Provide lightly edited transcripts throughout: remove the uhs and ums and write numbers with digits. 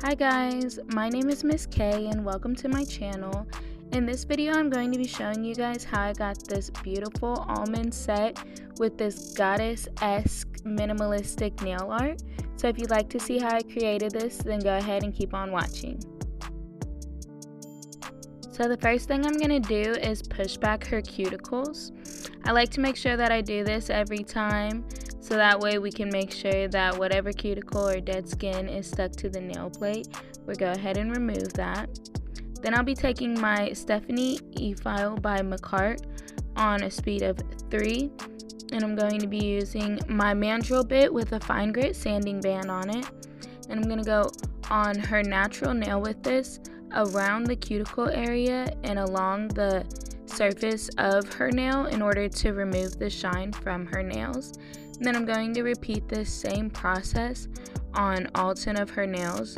Hi guys, my name is Miss K and welcome to my channel. In this video I'm going to be showing you guys how I got this beautiful almond set with this goddess-esque minimalistic nail art. So if you'd like to see how I created this, then go ahead and keep on watching. So the first thing I'm going to do is push back her cuticles. I like to make sure that I do this every time, so that way we can make sure that whatever cuticle or dead skin is stuck to the nail plate, we'll go ahead and remove that. Then I'll be taking my Stephanie E-File by McCart on a speed of 3, and I'm going to be using my mandrel bit with a fine grit sanding band on it, and I'm going to go on her natural nail with this around the cuticle area and along the surface of her nail in order to remove the shine from her nails. And then I'm going to repeat this same process on all 10 of her nails.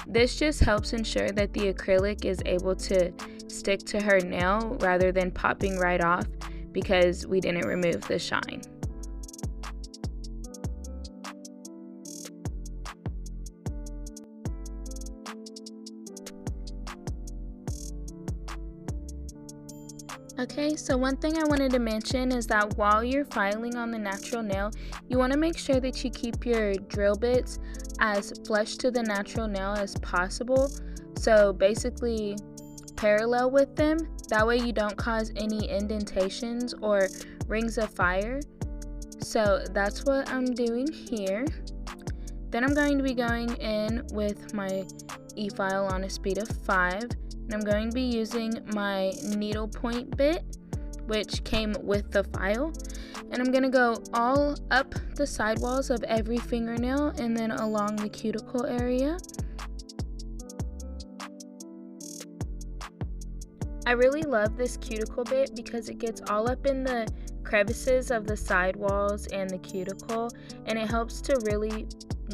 This just helps ensure that the acrylic is able to stick to her nail rather than popping right off because we didn't remove the shine. Okay, so one thing I wanted to mention is that while you're filing on the natural nail, you want to make sure that you keep your drill bits as flush to the natural nail as possible. So basically parallel with them, that way you don't cause any indentations or rings of fire. So that's what I'm doing here. Then I'm going to be going in with my E-File on a speed of 5. And I'm going to be using my needle point bit, which came with the file, and I'm going to go all up the sidewalls of every fingernail and then along the cuticle area. I really love this cuticle bit because it gets all up in the crevices of the sidewalls and the cuticle, and it helps to really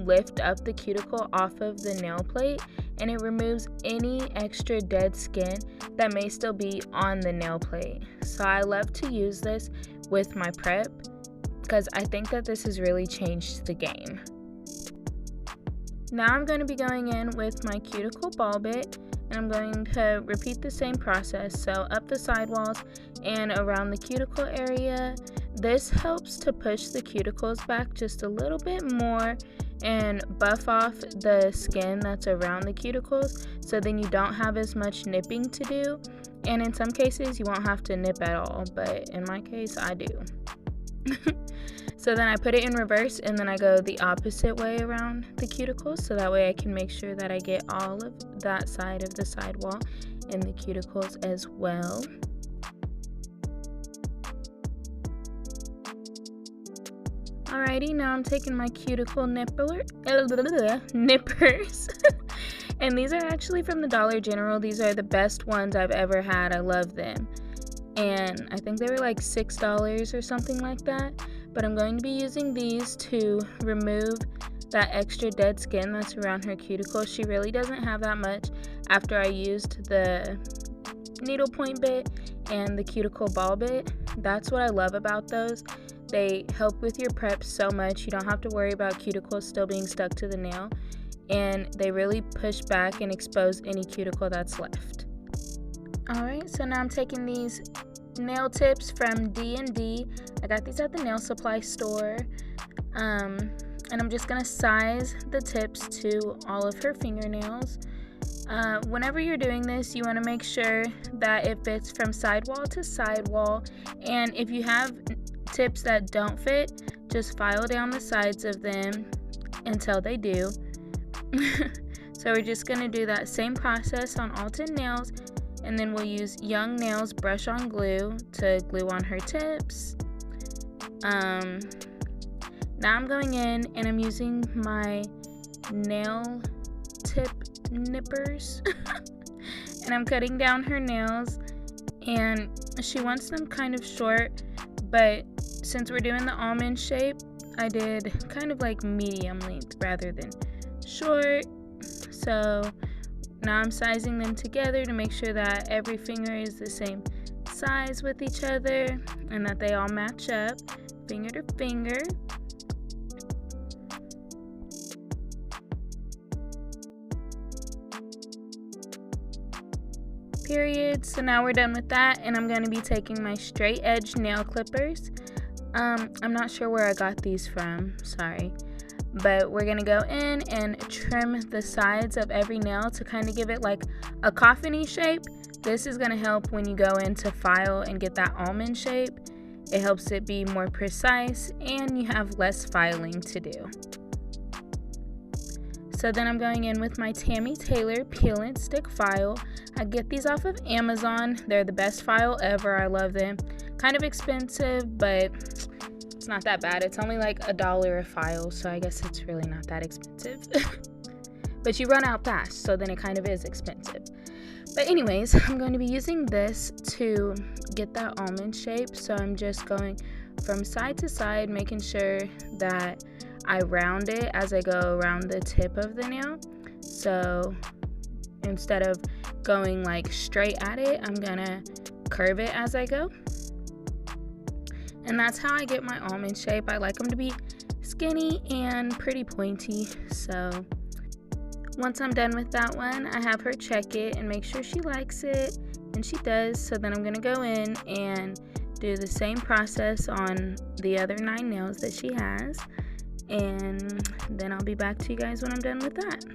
lift up the cuticle off of the nail plate, and it removes any extra dead skin that may still be on the nail plate. So I love to use this with my prep because I think that this has really changed the game. Now I'm going to be going in with my cuticle ball bit, and I'm going to repeat the same process, so up the sidewalls and around the cuticle area. This helps to push the cuticles back just a little bit more and buff off the skin that's around the cuticles, so then you don't have as much nipping to do, and in some cases you won't have to nip at all, but in my case I do. So then I put it in reverse and then I go the opposite way around the cuticles, so that way I can make sure that I get all of that side of the sidewall and the cuticles as well. Alrighty, now I'm taking my cuticle nippers, and these are actually from the Dollar General. These are the best ones I've ever had. I love them, and I think they were like $6 or something like that. But I'm going to be using these to remove that extra dead skin that's around her cuticle. She really doesn't have that much after I used the needle point bit and the cuticle ball bit. That's what I love about those. They help with your prep so much. You don't have to worry about cuticles still being stuck to the nail, and they really push back and expose any cuticle that's left. Alright, so now I'm taking these nail tips from D&D. I got these at the nail supply store, and I'm just going to size the tips to all of her fingernails. Whenever you're doing this, you want to make sure that it fits from sidewall to sidewall, and if you have tips that don't fit, just file down the sides of them until they do. So we're just going to do that same process on all 10 nails, and then we'll use Young Nails brush on glue to glue on her tips. Now I'm going in and I'm using my nail tip nippers and I'm cutting down her nails, and she wants them kind of short, but since we're doing the almond shape, I did kind of like medium length rather than short. So now I'm sizing them together to make sure that every finger is the same size with each other and that they all match up finger to finger. period. So now we're done with that, and I'm going to be taking my straight edge nail clippers. I'm not sure where I got these from, sorry. But we're gonna go in and trim the sides of every nail to kind of give it like a coffin-y shape. This is gonna help when you go in to file and get that almond shape. It helps it be more precise and you have less filing to do. So then I'm going in with my Tammy Taylor peel and stick file. I get these off of Amazon. They're the best file ever. I love them. Kind of expensive, but it's not that bad. It's only like $1 a file, so I guess it's really not that expensive. But you run out fast, so then it kind of is expensive. But anyways, I'm going to be using this to get that almond shape. So I'm just going from side to side, making sure that I round it as I go around the tip of the nail. So instead of going like straight at it, I'm gonna curve it as I go. And that's how I get my almond shape. I like them to be skinny and pretty pointy. So once I'm done with that one, I have her check it and make sure she likes it, and she does. So then I'm gonna go in and do the same process on the other 9 nails that she has, and then I'll be back to you guys when I'm done with that.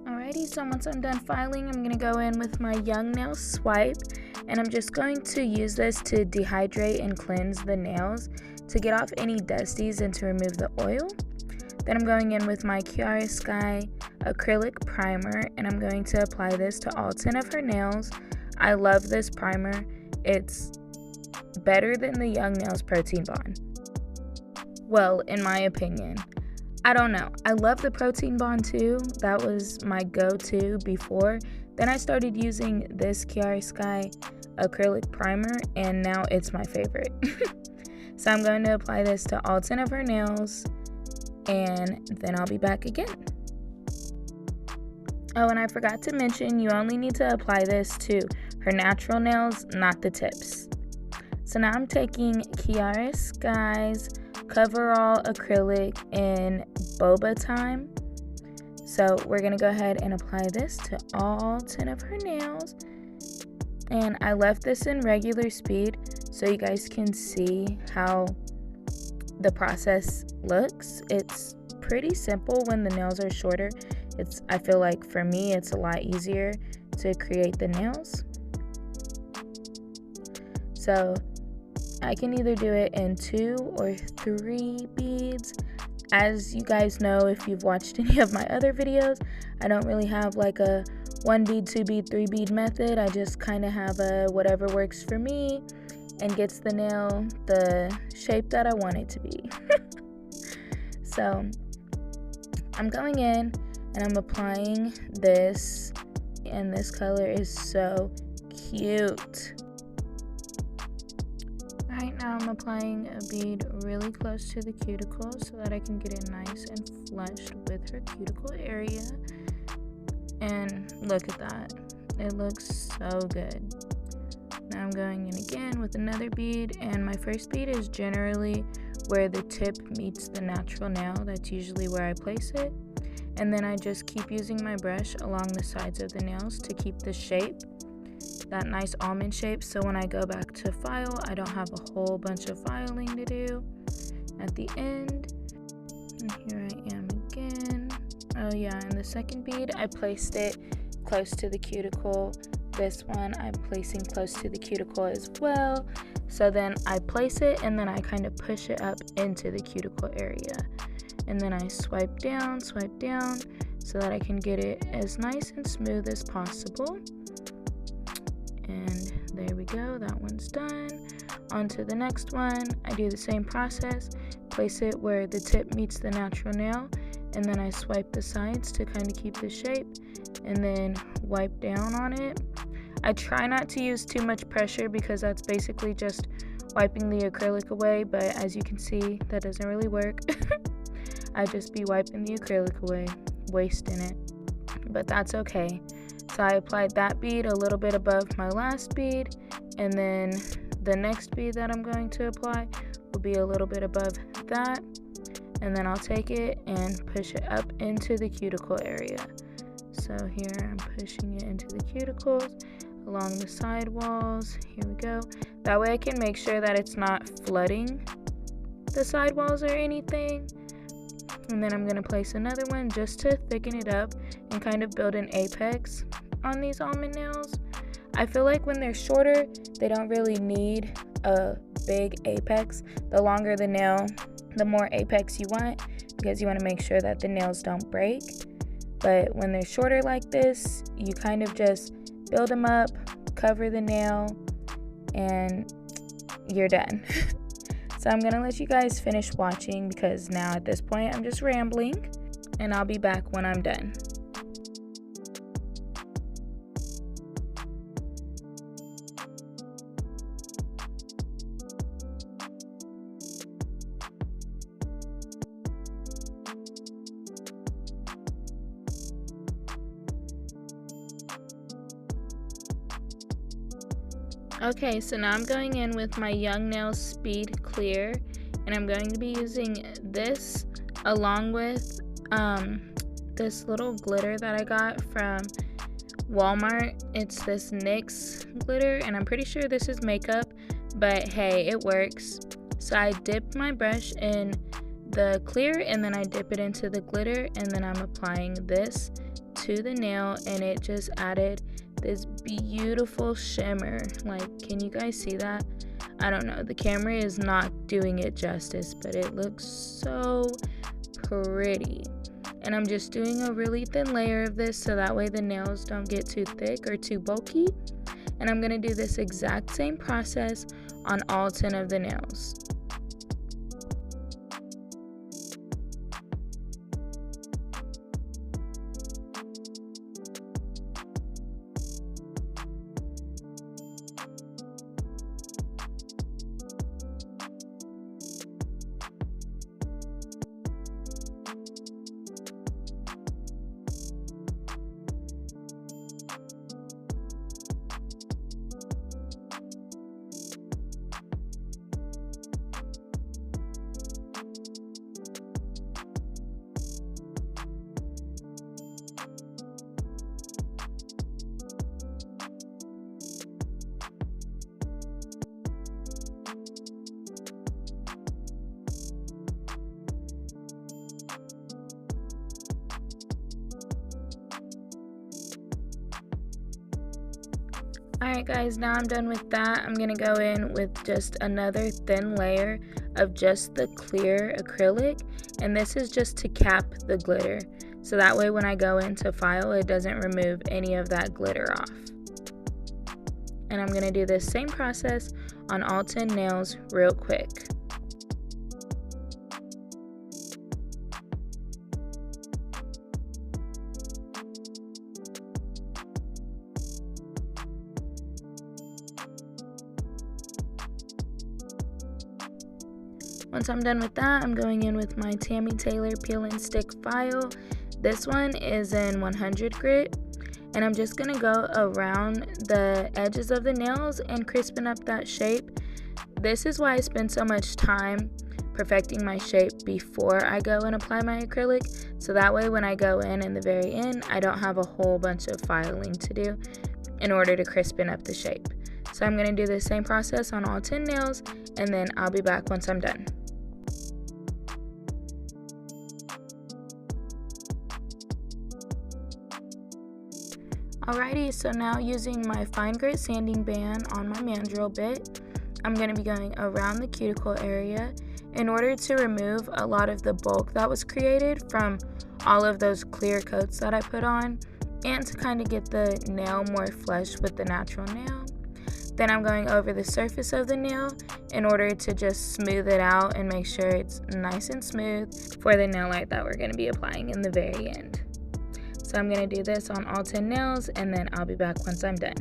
Alrighty, so once I'm done filing, I'm going to go in with my Young Nail Swipe, and I'm just going to use this to dehydrate and cleanse the nails to get off any dusties and to remove the oil. Then I'm going in with my Kiara Sky Acrylic Primer, and I'm going to apply this to all 10 of her nails. I love this primer. It's better than the Young Nails Protein Bond. Well, in my opinion. I don't know. I love the Protein Bond too. That was my go-to before. Then I started using this Kiara Sky Acrylic Primer, and now it's my favorite. So I'm going to apply this to all 10 of her nails, and then I'll be back again. Oh, and I forgot to mention, you only need to apply this to her natural nails, not the tips. So now I'm taking Kiara Sky's Coverall Acrylic in Boba Time. So we're gonna go ahead and apply this to all 10 of her nails, and I left this in regular speed so you guys can see how the process looks. It's pretty simple when the nails are shorter. I feel like for me it's a lot easier to create the nails. So I can either do it in 2 or 3 beads. As you guys know, if you've watched any of my other videos, I don't really have like a 1 bead, 2 bead, 3 bead method. I just kind of have a whatever works for me and gets the nail the shape that I want it to be. So I'm going in and I'm applying this, and this color is so cute. Right now I'm applying a bead really close to the cuticle so that I can get it nice and flushed with her cuticle area. And look at that. It looks so good. Now I'm going in again with another bead, and my first bead is generally where the tip meets the natural nail. That's usually where I place it. And then I just keep using my brush along the sides of the nails to keep the shape, that nice almond shape, so when I go back to file, I don't have a whole bunch of filing to do at the end. And here I am again. Oh yeah, and the second bead, I placed it close to the cuticle. This one I'm placing close to the cuticle as well. So then I place it and then I kind of push it up into the cuticle area. And then I swipe down so that I can get it as nice and smooth as possible. And there we go, that one's done. On to the next one. I do the same process, place it where the tip meets the natural nail, and then I swipe the sides to kind of keep the shape, and then wipe down on it. I try not to use too much pressure because that's basically just wiping the acrylic away, but as you can see, that doesn't really work. I just be wiping the acrylic away. wasting it, but that's okay. So I applied that bead a little bit above my last bead, and then the next bead that I'm going to apply will be a little bit above that, and then I'll take it and push it up into the cuticle area. So here I'm pushing it into the cuticles, along the side walls. Here we go. That way I can make sure that it's not flooding the side walls or anything. And then I'm going to place another one just to thicken it up and kind of build an apex on these almond nails. I feel like when they're shorter, they don't really need a big apex. The longer the nail, the more apex you want, because you want to make sure that the nails don't break. But when they're shorter like this, you kind of just build them up, cover the nail, and you're done. So I'm gonna let you guys finish watching, because now at this point I'm just rambling, and I'll be back when I'm done. Okay, so now I'm going in with my Young Nails Speed Clear, and I'm going to be using this along with this little glitter that I got from Walmart. It's this NYX glitter, and I'm pretty sure this is makeup, but hey, it works. So I dip my brush in the clear, and then I dip it into the glitter, and then I'm applying this to the nail, and it just added this beautiful shimmer. Like, can you guys see that? I don't know, the camera is not doing it justice, but it looks so pretty. And I'm just doing a really thin layer of this so that way the nails don't get too thick or too bulky. And I'm gonna do this exact same process on all 10 of the nails. Alright guys, now I'm done with that. I'm going to go in with just another thin layer of just the clear acrylic, and this is just to cap the glitter, so that way when I go in to file, it doesn't remove any of that glitter off. And I'm going to do this same process on all 10 nails real quick. Once I'm done with that, I'm going in with my Tammy Taylor Peel and Stick file. This one is in 100 grit, and I'm just going to go around the edges of the nails and crispen up that shape. This is why I spend so much time perfecting my shape before I go and apply my acrylic, so that way when I go in the very end, I don't have a whole bunch of filing to do in order to crispen up the shape. So I'm going to do the same process on all 10 nails, and then I'll be back once I'm done. Alrighty, so now using my fine grit sanding band on my mandrel bit, I'm going to be going around the cuticle area in order to remove a lot of the bulk that was created from all of those clear coats that I put on, and to kind of get the nail more flush with the natural nail. Then I'm going over the surface of the nail in order to just smooth it out and make sure it's nice and smooth for the nail art that we're going to be applying in the very end. So I'm going to do this on all 10 nails, and then I'll be back once I'm done.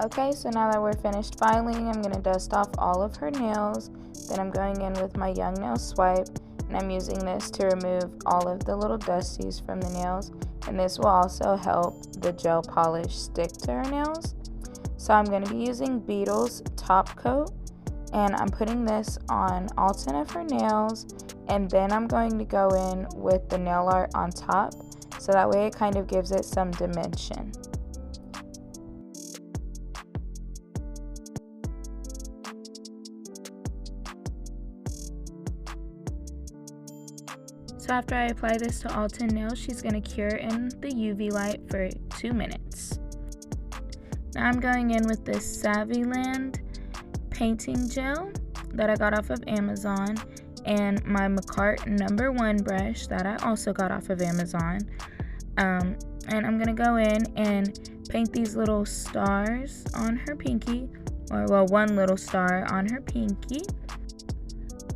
Okay, so now that we're finished filing, I'm going to dust off all of her nails. Then I'm going in with my Young Nail Swipe, and I'm using this to remove all of the little dusties from the nails. And this will also help the gel polish stick to her nails. So I'm going to be using Beetles Top Coat, and I'm putting this on all 10 of her nails, and then I'm going to go in with the nail art on top, so that way it kind of gives it some dimension. So after I apply this to all 10 nails, she's going to cure in the UV light for 2 minutes. Now I'm going in with this Savvyland painting gel that I got off of Amazon, and my McCart No. 1 brush that I also got off of Amazon. And I'm going to go in and paint these little stars on her pinky, or well, one little star on her pinky.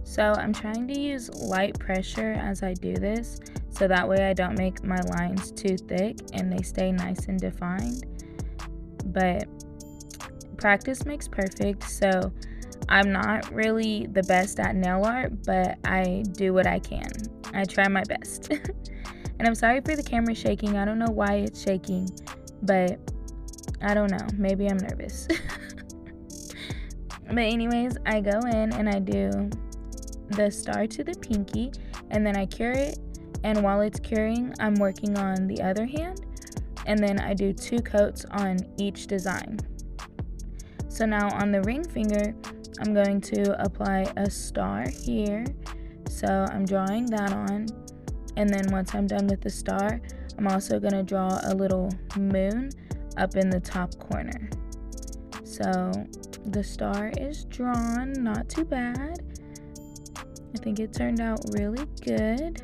So I'm trying to use light pressure as I do this, so that way I don't make my lines too thick and they stay nice and defined. But practice makes perfect, so I'm not really the best at nail art, but I do what I can. I try my best. And I'm sorry for the camera shaking. I don't know why it's shaking, but I don't know. Maybe I'm nervous. But anyways, I go in and I do the star to the pinky, and then I cure it, and while it's curing, I'm working on the other hand, and then I do 2 coats on each design. So now on the ring finger, I'm going to apply a star here, so I'm drawing that on, and then once I'm done with the star, I'm also going to draw a little moon up in the top corner. So the star is drawn, not too bad. I think it turned out really good.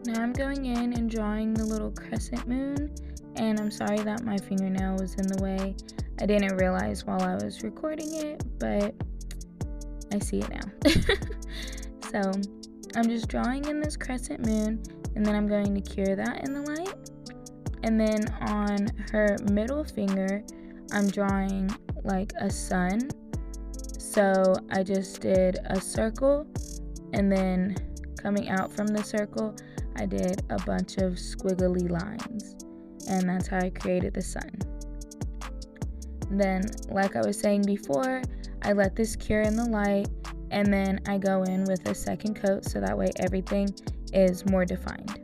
Now I'm going in and drawing the little crescent moon, and I'm sorry that my fingernail was in the way. I didn't realize while I was recording it, but I see it now. So I'm just drawing in this crescent moon, and then I'm going to cure that in the light. And then on her middle finger, I'm drawing like a sun. So I just did a circle, and then coming out from the circle, I did a bunch of squiggly lines, and that's how I created the sun. Then, like I was saying before, I let this cure in the light, and then I go in with a second coat so that way everything is more defined.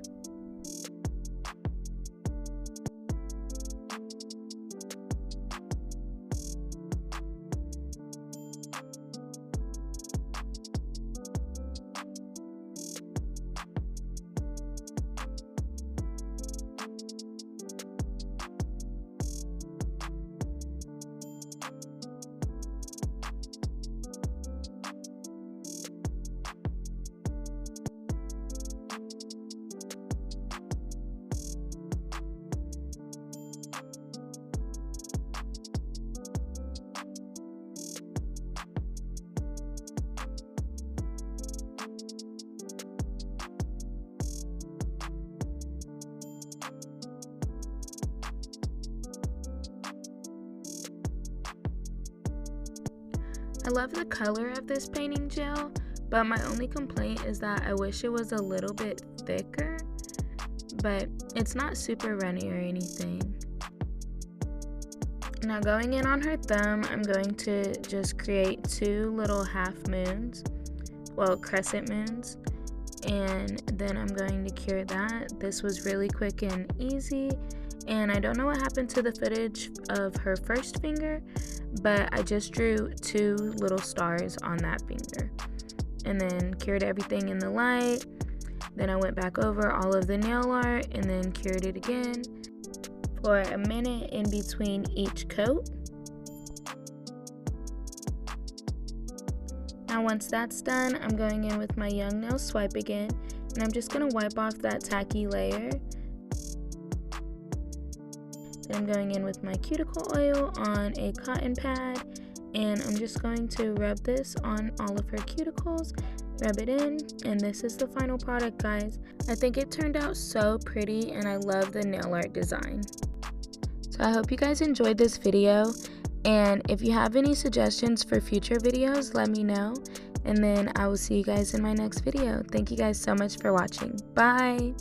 I love the color of this painting gel, but my only complaint is that I wish it was a little bit thicker, but it's not super runny or anything. Now going in on her thumb, I'm going to just create 2 little half moons, well, crescent moons, and then I'm going to cure that. This was really quick and easy, and I don't know what happened to the footage of her first finger, but I just drew 2 little stars on that finger and then cured everything in the light. Then I went back over all of the nail art and then cured it again for a minute in between each coat. Now once that's done, I'm going in with my Young Nail Swipe again, and I'm just going to wipe off that tacky layer. Then I'm going in with my cuticle oil on a cotton pad, and I'm just going to rub this on all of her cuticles, rub it in, and this is the final product, guys. I think it turned out so pretty, and I love the nail art design. So I hope you guys enjoyed this video, and if you have any suggestions for future videos, let me know, and then I will see you guys in my next video. Thank you guys so much for watching. Bye!